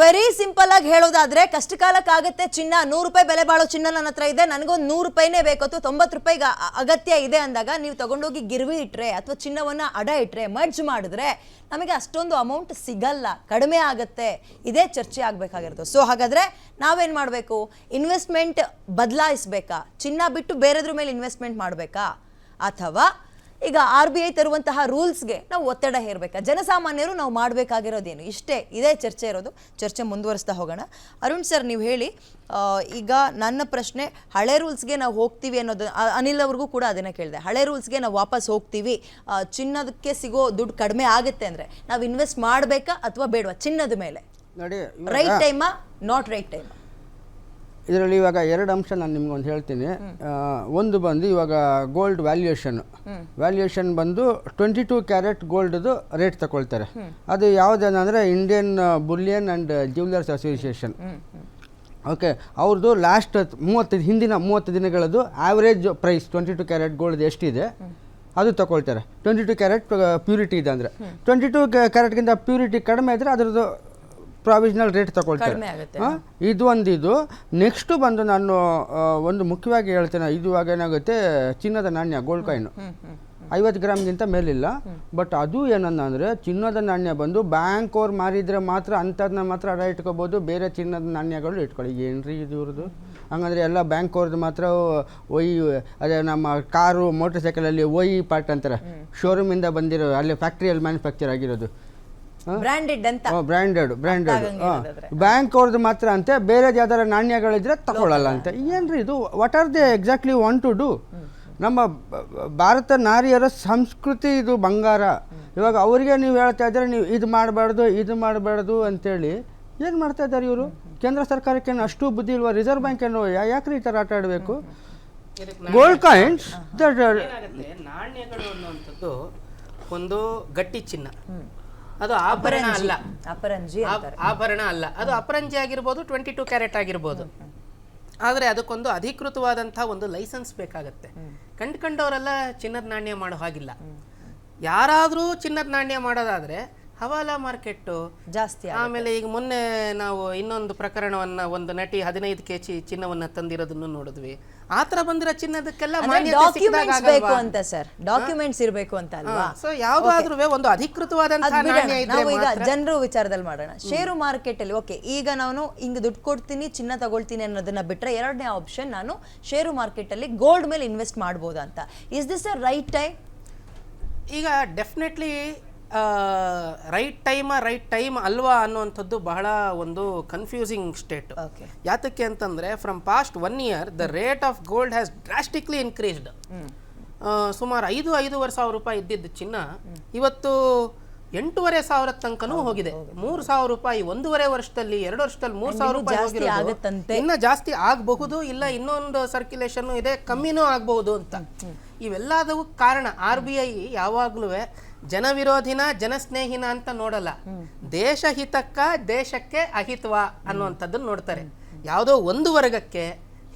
Very simple ಆಗಿ ಹೇಳೋದಾದ್ರೆ ಕಷ್ಟಕಾಲಕ್ಕಾಗತ್ತೆ ಚಿನ್ನ 100 ರೂಪಾಯಿ ಬೆಲೆ ಬಾಳೋ ಚಿನ್ನ ನನ್ನ ಹತ್ರ ಇದೆ, ನನಗೊಂದು 100 ರೂಪಾಯಿನೇ ಬೇಕು ಅಥವಾ 90 ರೂಪಾಯಿಗೆ ಅಗತ್ಯ ಇದೆ ಅಂದಾಗ ನೀವು ತಗೊಂಡೋಗಿ ಗಿರ್ವಿ ಇಟ್ರೆ ಅಥವಾ ಚಿನ್ನವನ್ನ ಅಡ ಇಟ್ರೆ ಮರ್ಜ್ ಮಾಡಿದ್ರೆ ನಮಗೆ ಅಷ್ಟೊಂದು ಅಮೌಂಟ್ ಸಿಗಲ್ಲ, ಕಡಿಮೆ ಆಗುತ್ತೆ. ಇದೇ ಚರ್ಚೆ ಆಗಬೇಕಾಗಿರೋದು. ಸೊ ಹಾಗಾದ್ರೆ ನಾವೇನ್ ಮಾಡಬೇಕು? ಇನ್ವೆಸ್ಟ್ಮೆಂಟ್ ಬದಲಾಯಿಸಬೇಕಾ? ಚಿನ್ನ ಬಿಟ್ಟು ಬೇರೆದ್ರ ಮೇಲೆ ಇನ್ವೆಸ್ಟ್ಮೆಂಟ್ ಮಾಡಬೇಕಾ? ಅಥವಾ ಈಗ RBI ತರುವಂತಹ ರೂಲ್ಸ್ಗೆ ನಾವು ಒತ್ತಡ ಹೇರಬೇಕಾ? ಜನಸಾಮಾನ್ಯರು ನಾವು ಮಾಡಬೇಕಾಗಿರೋದೇನು? ಇದೇ ಚರ್ಚೆ ಇರೋದು. ಚರ್ಚೆ ಮುಂದುವರಿಸ್ತಾ ಹೋಗೋಣ. ಅರುಣ್ ಸರ್, ನೀವು ಹೇಳಿ. ಈಗ ನನ್ನ ಪ್ರಶ್ನೆ, ಹಳೆ ರೂಲ್ಸ್ಗೆ ನಾವು ಹೋಗ್ತೀವಿ ಅನ್ನೋದು, ಅನಿಲ್ ಅವ್ರಿಗೂ ಕೂಡ ಅದನ್ನೇ ಕೇಳಿದೆ. ಹಳೆ ರೂಲ್ಸ್ಗೆ ನಾವು ವಾಪಸ್ ಹೋಗ್ತೀವಿ, ಚಿನ್ನದಕ್ಕೆ ಸಿಗೋ ದುಡ್ಡು ಕಡಿಮೆ ಆಗುತ್ತೆ ಅಂದರೆ ನಾವು ಇನ್ವೆಸ್ಟ್ ಮಾಡಬೇಕಾ ಅಥವಾ ಬೇಡವಾ ಚಿನ್ನದ ಮೇಲೆ? ನೋಡಿ, ರೈಟ್ ಟೈಮಾ ನಾಟ್ ರೈಟ್ ಟೈಮಾ? ಇದರಲ್ಲಿ ಇವಾಗ ಎರಡು ಅಂಶ ನಾನು ನಿಮ್ಗೊಂದು ಹೇಳ್ತೀನಿ. ಒಂದು ಬಂದು ಇವಾಗ ಗೋಲ್ಡ್ ವ್ಯಾಲ್ಯೂಯೇಷನ್ ಬಂದು 22 ಕ್ಯಾರೆಟ್ ಗೋಲ್ಡ್ದು ರೇಟ್ ತಗೊಳ್ತಾರೆ. ಅದು ಯಾವುದೇನಂದರೆ Indian bullion and jewellers association. Okay, ಅವ್ರದ್ದು ಲಾಸ್ಟ್ 30 ದಿನಗಳದ್ದು ಆವ್ರೇಜ್ ಪ್ರೈಸ್ 22 ಕ್ಯಾರೆಟ್ ಗೋಲ್ಡ್ ಎಷ್ಟಿದೆ ಅದು ತಗೊಳ್ತಾರೆ. 22 ಕ್ಯಾರೆಟ್ ಪ್ಯೂರಿಟಿ ಇದೆ ಅಂದರೆ, 22 ಕ್ಯಾರೆಟ್ಗಿಂತ ಪ್ಯೂರಿಟಿ ಕಡಿಮೆ ಇದ್ದರೆ ಅದರದ್ದು ಪ್ರಾವಿಷನಲ್ ರೇಟ್ ತಗೊಳ್ತಾರೆ. ಇದು ನೆಕ್ಸ್ಟು ಬಂದು ನಾನು ಒಂದು ಮುಖ್ಯವಾಗಿ ಹೇಳ್ತೇನೆ. ಇದು ಇವಾಗ ಏನಾಗುತ್ತೆ, ಚಿನ್ನದ ನಾಣ್ಯ ಗೋಲ್ಡ್ ಕಾಯಿನು 50 ಗ್ರಾಮ್ಗಿಂತ ಮೇಲಿಲ್ಲ. ಬಟ್ ಅದು ಏನಂದರೆ ಚಿನ್ನದ ನಾಣ್ಯ ಬಂದು ಬ್ಯಾಂಕ್ ಅವ್ರು ಮಾರಿದರೆ ಮಾತ್ರ ಅಂಥದನ್ನ ಮಾತ್ರ ಅಡ ಇಟ್ಕೋಬೋದು, ಬೇರೆ ಚಿನ್ನದ ನಾಣ್ಯಗಳು ಇಟ್ಕೊಳ್ಳಿ. ಏನ್ರಿ ಇದು ಇವ್ರದ್ದು? ಹಂಗಂದರೆ ಎಲ್ಲ ಬ್ಯಾಂಕ್ ಅವ್ರದ್ದು ಮಾತ್ರ ಅದೇ ನಮ್ಮ ಕಾರು ಮೋಟರ್ ಸೈಕಲಲ್ಲಿ ಪಾರ್ಟ್ ಅಂತಾರೆ, ಶೋರೂಮಿಂದ ಬಂದಿರೋ ಅಲ್ಲಿ ಫ್ಯಾಕ್ಟ್ರಿಯಲ್ಲಿ ಮ್ಯಾನುಫ್ಯಾಕ್ಚರ್ ಆಗಿರೋದು, ಬ್ರ್ಯಾಂಡೆಡ್ ಬ್ಯಾಂಕ್ ಅವ್ರದ್ದು ಮಾತ್ರ ಅಂತೆ, ಬೇರೆ ಯಾವ್ದಾರ ನಾಣ್ಯಗಳಿದ್ರೆ ತಗೊಳ್ಳಲ್ಲ ಅಂತೆ. ಏನ್ರಿ ಇದು? What are they exactly want to do? ನಮ್ಮ ಭಾರತ ನಾರಿಯರ ಸಂಸ್ಕೃತಿ ಇದು ಬಂಗಾರ. ಇವಾಗ ಅವರಿಗೆ ನೀವು ಹೇಳ್ತಾ ಇದ್ದಾರೆ ನೀವು ಇದು ಮಾಡಬಾರ್ದು ಅಂತೇಳಿ ಏನು ಮಾಡ್ತಾ ಇದ್ದಾರೆ ಇವರು? ಕೇಂದ್ರ ಸರ್ಕಾರಕ್ಕೇನು ಅಷ್ಟು ಬುದ್ಧಿ ಇಲ್ವಾ? ರಿಸರ್ವ್ ಬ್ಯಾಂಕ್ ಏನು ಯಾಕ್ರಿ ಈ ಥರ ಆಟ ಆಡಬೇಕು? ಗೋಲ್ಡ್ ಕಾಯಿನ್ಸ್, ನಾಣ್ಯಗಳು ಅನ್ನುವಂಥದ್ದು ಒಂದು ಗಟ್ಟಿ ಚಿನ್ನ, ಅದು ಆಭರಣ ಅಲ್ಲ, ಅದು ಅಪರಂಜಿ ಆಗಿರ್ಬೋದು, 22 ಕ್ಯಾರೆಟ್ ಆಗಿರ್ಬೋದು. ಆದರೆ ಅದಕ್ಕೊಂದು ಅಧಿಕೃತವಾದಂಥ ಒಂದು ಲೈಸೆನ್ಸ್ ಬೇಕಾಗತ್ತೆ. ಕಂಡವರೆಲ್ಲ ಚಿನ್ನದ ನಾಣ್ಯ ಮಾಡೋ ಹಾಗಿಲ್ಲ. ಯಾರಾದರೂ ಚಿನ್ನದ ನಾಣ್ಯ ಮಾಡೋದಾದರೆ ಹವಾಲಾ ಮಾರ್ಕೆಟ್ಟು ಜಾಸ್ತಿ. ಆಮೇಲೆ ಈಗ ಮೊನ್ನೆ ನಾವು ಇನ್ನೊಂದು ಪ್ರಕರಣವನ್ನು, ಒಂದು ನಟಿ 15 kg ಚಿನ್ನವನ್ನು ತಂದಿರೋದನ್ನು ನೋಡಿದ್ವಿ. ಆ ಥರ ಬಂದಿರೋ ಚಿನ್ನದಕ್ಕೆಲ್ಲ ಬೇಕು ಅಂತ ಸರ್, ಡಾಕ್ಯುಮೆಂಟ್ಸ್ ಇರಬೇಕು ಅಂತ ಅಲ್ವಾ? ಸೊ ಯಾವುದಾದ್ರೂ ಒಂದು ಅಧಿಕೃತವಾದಂತಹ ನಾಣ್ಯ ಇದ್ರೆ ನಾವು ಈಗ ಜನರು ವಿಚಾರದಲ್ಲಿ ಮಾಡೋಣ. ಷೇರು ಮಾರ್ಕೆಟ್ ಅಲ್ಲಿ ಓಕೆ, ಈಗ ನಾನು ಹಿಂಗೆ ದುಡ್ಡು ಕೊಡ್ತೀನಿ ಚಿನ್ನ ತಗೊಳ್ತೀನಿ ಅನ್ನೋದನ್ನ ಬಿಟ್ರೆ ಎರಡನೇ ಆಪ್ಷನ್ ನಾನು ಷೇರು ಮಾರ್ಕೆಟ್ ಅಲ್ಲಿ ಗೋಲ್ಡ್ ಮೇಲೆ ಇನ್ವೆಸ್ಟ್ ಮಾಡ್ಬೋದಾ ಅಂತ. Is this a right time? ಈಗ ಡೆಫಿನೆಟ್ಲಿ ರೈಟ್ ಟೈಮ್ ಅಲ್ವಾ ಅನ್ನುವಂಥದ್ದು ಬಹಳ ಒಂದು ಕನ್ಫ್ಯೂಸಿಂಗ್ ಸ್ಟೇಟ್. ಯಾತಕ್ಕೆ ಅಂತಂದರೆ from past 1 year the rate of gold has drastically increased. ಸುಮಾರು 5,500 ರೂಪಾಯಿ ಇದ್ದಿದ್ದು ಚಿನ್ನ ಇವತ್ತು 8,500 ತನಕನೂ ಹೋಗಿದೆ. 3,000 ರೂಪಾಯಿ 1.5 ವರ್ಷದಲ್ಲಿ, 2 ವರ್ಷದಲ್ಲಿ 3,000 ರೂಪಾಯಿ ಹೋಗಿರೋದು. ಇನ್ನು ಜಾಸ್ತಿ ಆಗಬಹುದು, ಇಲ್ಲ ಇನ್ನೊಂದು ಸರ್ಕ್ಯುಲೇಷನ್ ಇದೆ, ಕಮ್ಮಿನೂ ಆಗಬಹುದು ಅಂತ. ಇವೆಲ್ಲದಕ್ಕೂ ಕಾರಣ RBI ಯಾವಾಗಲೂ ಜನವಿರೋಧಿನ ಜನಸ್ನೇಹಿನ ಅಂತ ನೋಡಲ್ಲ, ದೇಶಹಿತಕ್ಕ ದೇಶಕ್ಕೆ ಅಹಿತವಾ ಅನ್ನುವಂಥದ್ದನ್ನು ನೋಡ್ತಾರೆ. ಯಾವುದೋ ಒಂದು ವರ್ಗಕ್ಕೆ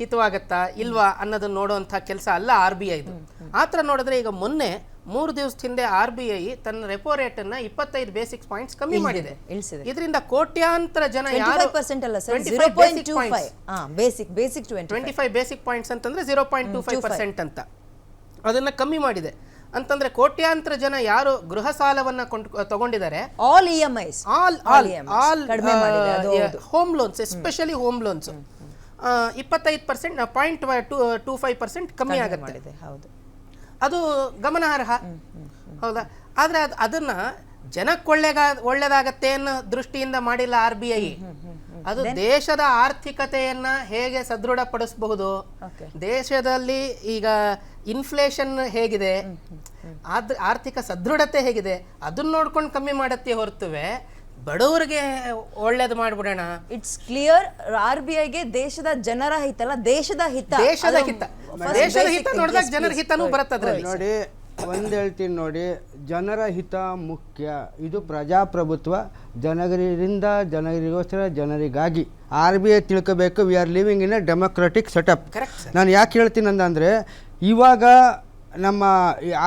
ಹಿತವಾಗತ್ತಾ ಇಲ್ವಾ ಅನ್ನೋದನ್ನ ನೋಡುವಂಥ ಕೆಲಸ ಅಲ್ಲ RBIದು. ಆ ಥರ ನೋಡಿದ್ರೆ ಈಗ ಮೊನ್ನೆ 3 ದಿವಸದ ಹಿಂದೆ RBI ತನ್ನ ರೆಪೋ ರೇಟನ್ನು 25 ಬೇಸಿಕ್ ಪಾಯಿಂಟ್ಸ್ ಕಮ್ಮಿ ಮಾಡಿದೆ. ಇದರಿಂದ ಕೋಟ್ಯಾಂತರ ಜನ 25 ಬೇಸಿಕ್ ಪಾಯಿಂಟ್ಸ್ ಅಂತಂದ್ರೆ 0.25% ಅಂತ ಅದನ್ನ ಕಮ್ಮಿ ಮಾಡಿದೆ. ಅಂತಂದ್ರೆ ಕೋಟ್ಯಾಂತರ ಜನ ಯಾರು ಗೃಹ ಸಾಲವನ್ನ ತಗೊಂಡಿದ್ದಾರೆ, all EMIs, home loans, especially home loans 25% 0.25% ಕಮ್ಮಿ ಆಗುತ್ತೆ. ಅದು ಗಮನಾರ್ಹ, ಹೌದಾ? ಆದ್ರೆ ಅದನ್ನ ಜನಕ್ಕೆ ಒಳ್ಳೇದಾಗತ್ತೆ ಅನ್ನೋ ದೃಷ್ಟಿಯಿಂದ ಮಾಡಿಲ್ಲ RBI. ಅದು ದೇಶದ ಆರ್ಥಿಕತೆಯನ್ನ ಹೇಗೆ ಸದೃಢಪಡಿಸಬಹುದು, ದೇಶದಲ್ಲಿ ಈಗ ಇನ್ಫ್ಲೇಷನ್ ಹೇಗಿದೆ, ಆರ್ಥಿಕ ಸದೃಢತೆ ಹೇಗಿದೆ, ಅದನ್ನ ನೋಡ್ಕೊಂಡು ಕಮ್ಮಿ ಮಾಡತ್ತೆ ಹೊರತುವೆ ಬಡವರಿಗೆ ಒಳ್ಳೇದು ಮಾಡ್ಬಿಡೋಣ. ಇಟ್ಸ್ ಕ್ಲಿಯರ್, RBIಗೆ ದೇಶದ ಜನರ ಹಿತ ಅಲ್ಲ, ದೇಶದ ಹಿತ ನೋಡಿದಾಗ ಜನರ ಹಿತನೂ ಬರುತ್ತೆ. ನೋಡಿ, ಒಂದು ಹೇಳ್ತೀನಿ ನೋಡಿ, ಜನರ ಹಿತ ಮುಖ್ಯ. ಇದು ಪ್ರಜಾಪ್ರಭುತ್ವ, ಜನರಿಂದ ಜನರಿಗೋಸ್ಕರ ಜನರಿಗಾಗಿ. RBI ತಿಳ್ಕೋಬೇಕು, we are living in a democratic setup. ನಾನು ಯಾಕೆ ಹೇಳ್ತೀನಿ ಅಂದರೆ, ಇವಾಗ ನಮ್ಮ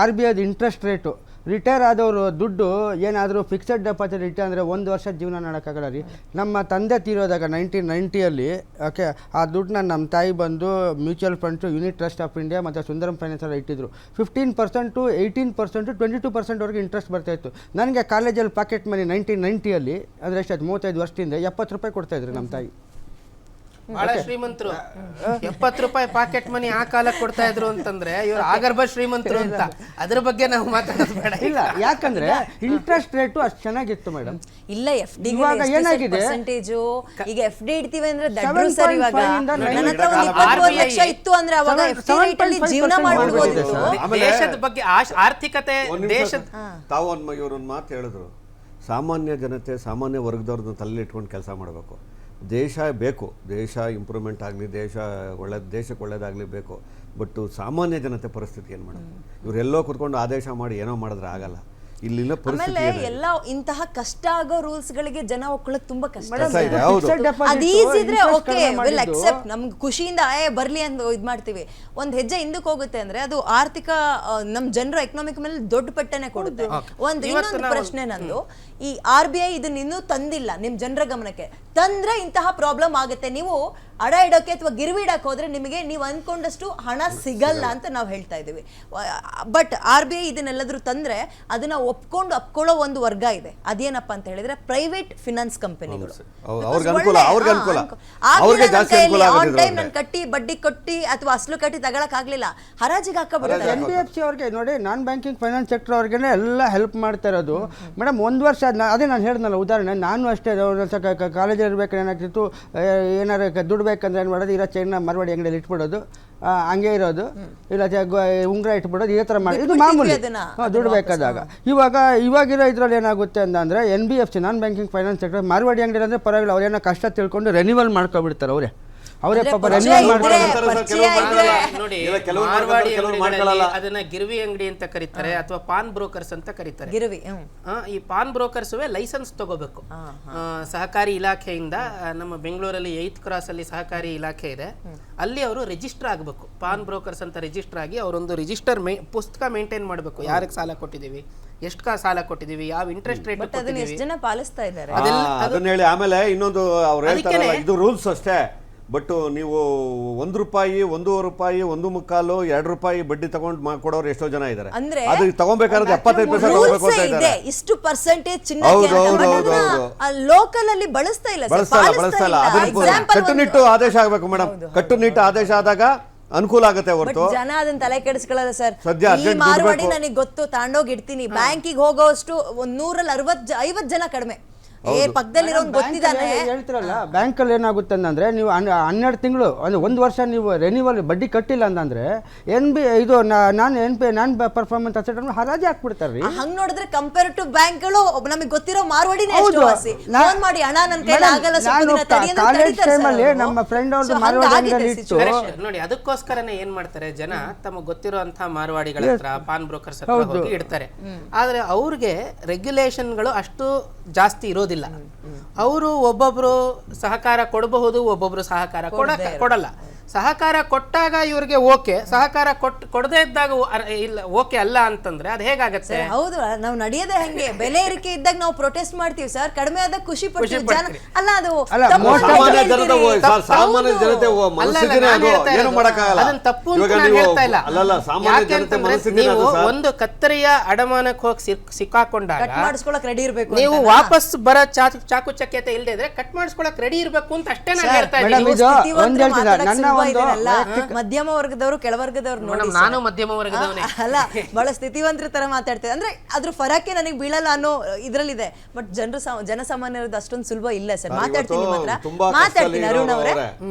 RBIದು ಇಂಟ್ರೆಸ್ಟ್ ರೇಟು ರಿಟೈರ್ ಆದವರು ದುಡ್ಡು ಏನಾದರೂ ಫಿಕ್ಸೆಡ್ ಡೆಪಾಸಿಟ್ ಇಟ್ಟೆ ಅಂದರೆ 1 ವರ್ಷ ಜೀವನ ಮಾಡೋಕ್ಕಾಗಲ್ಲ ರೀ. ನಮ್ಮ ತಂದೆ ತೀರೋದಾಗ 1990 ಓಕೆ, ಆ ದುಡ್ಡನ್ನ ನಮ್ಮ ತಾಯಿ ಬಂದು mutual funds, unit trust of India ಮತ್ತು ಸುಂದರಂ ಫೈನಾನ್ಸಲ್ಲಿ ಇಟ್ಟಿದ್ರು. 15% 18% 22% ಇಂಟ್ರೆಸ್ಟ್ ಬರ್ತಾಯಿತ್ತು. ನನಗೆ ಕಾಲೇಜಲ್ಲಿ ಪಾಕೆಟ್ ಮನಿ 1990 ಅಂದರೆ ಎಷ್ಟಾಯ್ತು, 35 ವರ್ಷದಿಂದ 70 ರೂಪಾಯಿ ಕೊಡ್ತಾಯಿದ್ರು ನಮ್ಮ ತಾಯಿ. ಬಹಳ ಶ್ರೀಮಂತರು. 70 ರೂಪಾಯಿ ಪಾಕೆಟ್ ಮನಿ ಆ ಕಾಲಕ್ಕೆ ಕೊಡ್ತಾ ಇದ್ರು ಅಂತಂದ್ರೆ ಇವರು ಆಗರ್ಭ ಶ್ರೀಮಂತರು ಅಂತ. ಅದ್ರ ಬಗ್ಗೆ ನಾವು ಮಾತಾಡೋದು ಬೇಡ. ಇಲ್ಲ, ಯಾಕಂದ್ರೆ ಇಂಟ್ರೆಸ್ಟ್ ರೇಟು ಅಷ್ಟು ಚೆನ್ನಾಗಿತ್ತು ಮೇಡಮ್. ಇಲ್ಲ FD ಇವಾಗ ಏನಾಗಿದೆ ಪರ್ಸೆಂಟೇಜು, ಈಗ FD ಇಡ್ತೀವಿ ಅಂದ್ರೆ ದಡ್ರು ಸರ್. ಇವಾಗ ನನ್ನ ಹತ್ರ ಒಂದು 23 ಲಕ್ಷ ಇತ್ತು ಅಂದ್ರೆ ಅವಾಗ FD ರೇಟ್ ಅಲ್ಲಿ ಜೀವನ ಮಾಡ್ಬಿಡ್ಬೋದಿತ್ತು. ದೇಶದ ಬಗ್ಗೆ ಆರ್ಥಿಕತೆ ದೇಶದ ತಾವು ಇವ್ರೊಂದು ಮಾತು ಹೇಳಿದ್ರು, ಸಾಮಾನ್ಯ ಜನತೆ ಸಾಮಾನ್ಯ ವರ್ಗದವ್ರನ್ನ ತಲೆಯಲ್ಲಿ ಇಟ್ಕೊಂಡು ಕೆಲಸ ಮಾಡಬೇಕು. ದೇಶ ಬೇಕು, ದೇಶ ಇಂಪ್ರೂವ್ಮೆಂಟ್ ಆಗಲಿ, ದೇಶಕ್ಕೆ ಒಳ್ಳೇದಾಗಲಿ ಬೇಕು. ಬಟ್ ಸಾಮಾನ್ಯ ಜನತೆ ಪರಿಸ್ಥಿತಿ ಏನು ಮಾಡೋದು? ಇವರೆಲ್ಲೋ ಕುತ್ಕೊಂಡು ಆದೇಶ ಮಾಡಿ ಏನೋ ಮಾಡಿದ್ರೆ ಆಗಲ್ಲ. ಇಲ್ಲಿನ ಆಮೇಲೆ ಎಲ್ಲ ಇಂತಹ ಕಷ್ಟ ಆಗೋ ರೂಲ್ಸ್ ಗಳಿಗೆ ಜನ ಒಪ್ಕೊಳ್ಳೋದು ತುಂಬಾ ಕಷ್ಟ. ಅದು ಈಸಿ ಇದ್ರೆ ಓಕೆ, ವಿಲ್ ಅಕ್ಸೆಪ್ಟ್, ನಮ್ಗೆ ಖುಷಿಯಿಂದ ಬರ್ಲಿ ಅಂತ ಇದ್ ಮಾಡ್ತೀವಿ. ಒಂದ್ ಹೆಜ್ಜೆ ಹಿಂದಕ್ಕೆ ಹೋಗುತ್ತೆ ಅಂದ್ರೆ ಅದು ಆರ್ಥಿಕ ನಮ್ ಜನರ ಎಕನಾಮಿಕ್ ಮೇಲೆ ದೊಡ್ಡ ಪೆಟ್ಟನೆ ಕೊಡುತ್ತೆ. ಇನ್ನೊಂದು ಪ್ರಶ್ನೆ ನಂದು, ಈ RBI ಇದನ್ನ ಇನ್ನೂ ತಂದಿಲ್ಲ ನಿಮ್ ಜನರ ಗಮನಕ್ಕೆ. ತಂದ್ರೆ ಇಂತಹ ಪ್ರಾಬ್ಲಮ್ ಆಗುತ್ತೆ. ನೀವು ಅಡ ಇಡೋಕೆ ಅಥವಾ ಗಿರ್ವಿ ಇಡಕ್ಕೆ ಹೋದ್ರೆ ನಿಮಗೆ ನೀವು ಅನ್ಕೊಂಡಷ್ಟು ಹಣ ಸಿಗಲ್ಲ ಅಂತ ನಾವು ಹೇಳ್ತಾ ಇದೀವಿ. ಬಟ್ RBI ಇದನ್ನೆಲ್ಲದ್ರೂ ತಂದ್ರೆ ಅದನ್ನ ಒಪ್ಕೊಳ್ಳೋ ಒಂದು ವರ್ಗ ಇದೆ. ಅದೇನಪ್ಪ ಅಂತ ಹೇಳಿದ್ರೆ ಪ್ರೈವೇಟ್ ಫಿನಾನ್ಸ್ ಕಂಪನಿಗಳು. ನಾನು ಕಟ್ಟಿ ಬಡ್ಡಿ ಕೊಟ್ಟಿ ಅಥವಾ ಅಸಲು ಕಟ್ಟಿ ತಗೊಳಕ್ ಆಗ್ಲಿಲ್ಲ, ಹರಾಜಿಗೆ ಹಾಕಬಿಡ್ತಾರೆ. NBFC ಅವ್ರಿಗೆ ನೋಡಿ, ನಾನ್ ಬ್ಯಾಂಕಿಂಗ್ ಫೈನಾನ್ಸ್ ಸೆಕ್ಟರ್ ಅವ್ರಿಗೆ ಎಲ್ಲ ಹೆಲ್ಪ್ ಮಾಡ್ತಾ ಇರೋದು ಮೇಡಮ್. 1 ವರ್ಷ ಅದೇ ನಾನು ಹೇಳಿದ್ನಲ್ಲ ಉದಾಹರಣೆ, ನಾನು ಅಷ್ಟೇ ಕಾಲೇಜಲ್ಲಿ ಇರ್ಬೇಕಾದ್ರೆ ಏನಾಗ್ತಿತ್ತು, ಏನಾರು ದುಡ್ಡು ಬೇಕಂದ್ರೆ ಏನು ಮಾಡೋದು, ಇರೋ ಚೈನ್ನ ಮರವಾಡಿ ಅಂಗಡಿಯಲ್ಲಿ ಇಟ್ಬಿಡೋದು, ಹಂಗೆ ಇರೋದು, ಇಲ್ಲ ಉಂಗುರ ಇಟ್ಬಿಡೋದು, ಇದೇ ಥರ ಮಾಡಿ, ಇದು ಮಾಮೂಲಿ ದುಡ್ಡು ಬೇಕಾದಾಗ. ಇವಾಗಿರೋ ಇದ್ರಲ್ಲಿ ಏನಾಗುತ್ತೆ ಅಂತಂದರೆ NBFC non banking finance sector Marwadi ಅಂಗಡಿ ಅಂದರೆ ಪರವಾಗಿಲ್ಲ, ಅವ್ರೇನೋ ಕಷ್ಟ ತಿಳ್ಕೊಂಡು ರೆನ್ಯೂವಲ್ ಮಾಡ್ಕೊಬಿಡ್ತಾರೆ. ಅವರೇ ಪಾಪ ರೆನ್ಯೂವಲ್ ನೋಡಿ, ಅದನ್ನ ಗಿರ್ವಿ ಅಂಗಡಿ ಅಂತ ಕರೀತಾರೆ ಅಥವಾ ಪಾನ್ ಬ್ರೋಕರ್ಸ್ ಅಂತ ಕರೀತಾರೆ. ಗಿರ್ವಿ ಈ ಪಾನ್ ಬ್ರೋಕರ್ಸ್ ಲೈಸೆನ್ಸ್ ತಗೋಬೇಕು ಸಹಕಾರಿ ಇಲಾಖೆಯಿಂದ. ನಮ್ಮ ಬೆಂಗಳೂರಲ್ಲಿ 8th ಕ್ರಾಸ್ ಅಲ್ಲಿ ಸಹಕಾರಿ ಇಲಾಖೆ ಇದೆ, ಅಲ್ಲಿ ಅವರು ರಿಜಿಸ್ಟರ್ ಆಗಬೇಕು. ಪಾನ್ ಬ್ರೋಕರ್ಸ್ ಅಂತ ರಿಜಿಸ್ಟರ್ ಆಗಿ ಅವರೊಂದು ರಿಜಿಸ್ಟರ್ ಪುಸ್ತಕ ಮೇಂಟೈನ್ ಮಾಡಬೇಕು. ಯಾರಿಗೆ ಸಾಲ ಕೊಟ್ಟಿದ್ದೀವಿ, ಎಷ್ಟು ಸಾಲ ಕೊಟ್ಟಿದ್ದೀವಿ, ಯಾವ ಇಂಟ್ರೆಸ್ಟ್ ರೇಟ್ ಕೊಟ್ಟಿದ್ದೀವಿ, ಜನ ಪಾಲಿಸ್ತಾ ಇದ್ದಾರೆ ಅದನ್ನ ಹೇಳಿ. ಆಮೇಲೆ ಇನ್ನೊಂದು ಅವ್ರು ಹೇಳ್ತಾರೆ, ಇದು ರೂಲ್ಸ್ ಅಷ್ಟೇ. ಬಟ್ ನೀವು 1 ರೂಪಾಯಿ, 1.5 ರೂಪಾಯಿ, 1.25, 2 ರೂಪಾಯಿ ಬಡ್ಡಿ ತಗೊಂಡು ಕೊಡೋರು ಎಷ್ಟೋ ಜನ ಇದ್ದಾರೆ. ಅದು ತಗೊಂಬೇಕಾದ್ರೆ 75% ತಗೋಬೇಕು ಅಂತ ಇದ್ದಾರೆ. ಇಷ್ಟು ಪರ್ಸೆಂಟೇಜ್ ಲೋಕಲ್ ಅಲ್ಲಿ ಬಳಸ್ತಾ ಇಲ್ಲ. ಕಟ್ಟುನಿಟ್ಟು ಆದೇಶ ಆಗ್ಬೇಕು ಮೇಡಮ್. ಕಟ್ಟುನಿಟ್ಟು ಆದೇಶ ಆದಾಗ ಅನುಕೂಲ ಆಗುತ್ತೆ ಹೊರತು ಜನ ಅದನ್ನ ತಲೆ ಕೆಡಿಸ್ಕೊಳ್ಳಲ್ಲ ಸರ್. ಈ ಮಾರ್ವಾಡಿ ನನಗೆ ಗೊತ್ತು, ತಾಂಡೋಗಿ ಇಡ್ತೀನಿ, ಬ್ಯಾಂಕಿಗೆ ಹೋಗೋಷ್ಟು 150 ಜನ ಕಡಿಮೆ. ಪಕ್ಕದಲ್ಲಿರೋ ಗೊತ್ತಿದ್ದಾನೆ. ಹೇಳ್ತಿರಲ್ಲ, ಬ್ಯಾಂಕಲ್ಲಿ ಏನಾಗುತ್ತೆ ಅಂತಂದ್ರೆ ನೀವು 12 ತಿಂಗಳು ಅಂದ್ರೆ 1 ವರ್ಷ ನೀವು ರೆನ್ಯೂವಲ್ ಬಡ್ಡಿ ಕಟ್ಟಿಲ್ಲ ಅಂತಂದ್ರೆ ಇದು ನಾನ್ ಪರ್ಫಾರ್ಮೆನ್ಸ್ ಅಸೆಟ್ ಅನ್ನು ಹರಾಜು ಹಾಕ್ಬಿಡ್ತಾರೆ. ಹಂಗ್ ನೋಡಿದ್ರೆ ಕಂಪೇರ್ ಟು ಬ್ಯಾಂಕ್ಗಳು ನಮಗೆ ಗೊತ್ತಿರೋ ಮಾರ್ವಾಡಿನೇ ಫೋನ್ ಮಾಡಿ ಹಣ ನನ್ನ ಕೈಲಿ ಆಗಲ್ಲ ಕಾಲೇಜ್ ಟೈಮಲ್ಲಿ ನಮ್ಮ ಫ್ರೆಂಡ್ ಅವ್ರದ್ದು ಮಾರ್ವಾಡಿ ಇತ್ತು ನೋಡಿ. ಅದಕ್ಕೋಸ್ಕರನೇ ಏನ್ ಮಾಡ್ತಾರೆ ಜನ, ತಮಗೆ ಗೊತ್ತಿರುವಂತಹ ಮಾರ್ವಾಡಿಗಳ ಹತ್ರ, ಪಾನ್ ಬ್ರೋಕರ್ಸ್ ಹತ್ರ ಹೋಗಿ ಇಡ್ತಾರೆ. ಆದ್ರೆ ಅವ್ರಿಗೆ ರೆಗ್ಯುಲೇಷನ್ಗಳು ಅಷ್ಟು ಜಾಸ್ತಿ ಇರೋದಿಲ್ಲ. ಅವರು ಒಬ್ಬೊಬ್ರು ಸಹಕಾರ ಕೊಡಬಹುದು, ಒಬ್ಬೊಬ್ರು ಸಹಕಾರ ಕೊಡಲ್ಲ. ಸಹಕಾರ ಕೊಟ್ಟಾಗ ಇವ್ರಿಗೆ ಓಕೆ, ಸಹಕಾರ ಕೊಡದೇ ಇದ್ದಾಗ ಇಲ್ಲ ಓಕೆ ಅಲ್ಲ ಅಂತಂದ್ರೆ ಅದು ಹೇಗಾಗತ್ತೆ? ಹೌದು, ನಾವು ನಡೆಯೋದೇ ಹಂಗೆ. ಬೆಲೆ ಏರಿಕೆ ಇದ್ದಾಗ ನಾವು ಪ್ರೊಟೆಸ್ಟ್ ಮಾಡ್ತೀವಿ ಸರ್, ಕಡಿಮೆ ಆದಾಗ ಖುಷಿ ಪಡ್ತೀವಿ. ಜನ ಅಲ್ಲ, ಅದು ನೀವು ಒಂದು ಕತ್ತರಿಯ ಅಡಮಾನಕ್ಕೆ ಹೋಗಿ ಸಿಕ್ಕಾಕೊಂಡಾಗ ಕಟ್ ಮಾಡಿಸ್ಕೊಳಕ್ ರೆಡಿ ಇರ್ಬೇಕು. ನೀವು ವಾಪಸ್ ಬರ ಚಾಕು ಚಕ್ಯತೆ ಇಲ್ಲದೆ ಇದ್ರೆ ಕಟ್ ಮಾಡಿಸ್ಕೊಳಕ್ ರೆಡಿ ಇರ್ಬೇಕು ಅಂತ ಅಷ್ಟೇ ನಾನು ಹೇಳ್ತಾ ಇದ್ದೀನಿ. ಮಧ್ಯಮ ವರ್ಗದವರು, ಕೆಳವರ್ಗದವ್ರು ನೋಡಿ, ನಾನು ಮಧ್ಯಮ ವರ್ಗದವನೇ ಅಲ್ಲ, ಬಹಳ ಸ್ಥಿತಿವಂತರ ತರ ಮಾತಾಡ್ತೇವೆ. ಅಂದ್ರೆ ಅದ್ರ ಫರಕ್ಕೆ ನನಗೆ ಬೀಳಲ್ಲ ಅನ್ನೋ ಇದ್ರಲ್ಲಿದೆ. ಬಟ್ ಜನಸಾಮಾನ್ಯರದ್ದು ಅಷ್ಟೊಂದು ಸುಲಭ ಇಲ್ಲ ಸರ್. ಮಾತಾಡ್ತೀನಿ, ಮಾತಾಡ್ತೀನಿ ಅರುಣ್ ಅವರೇ.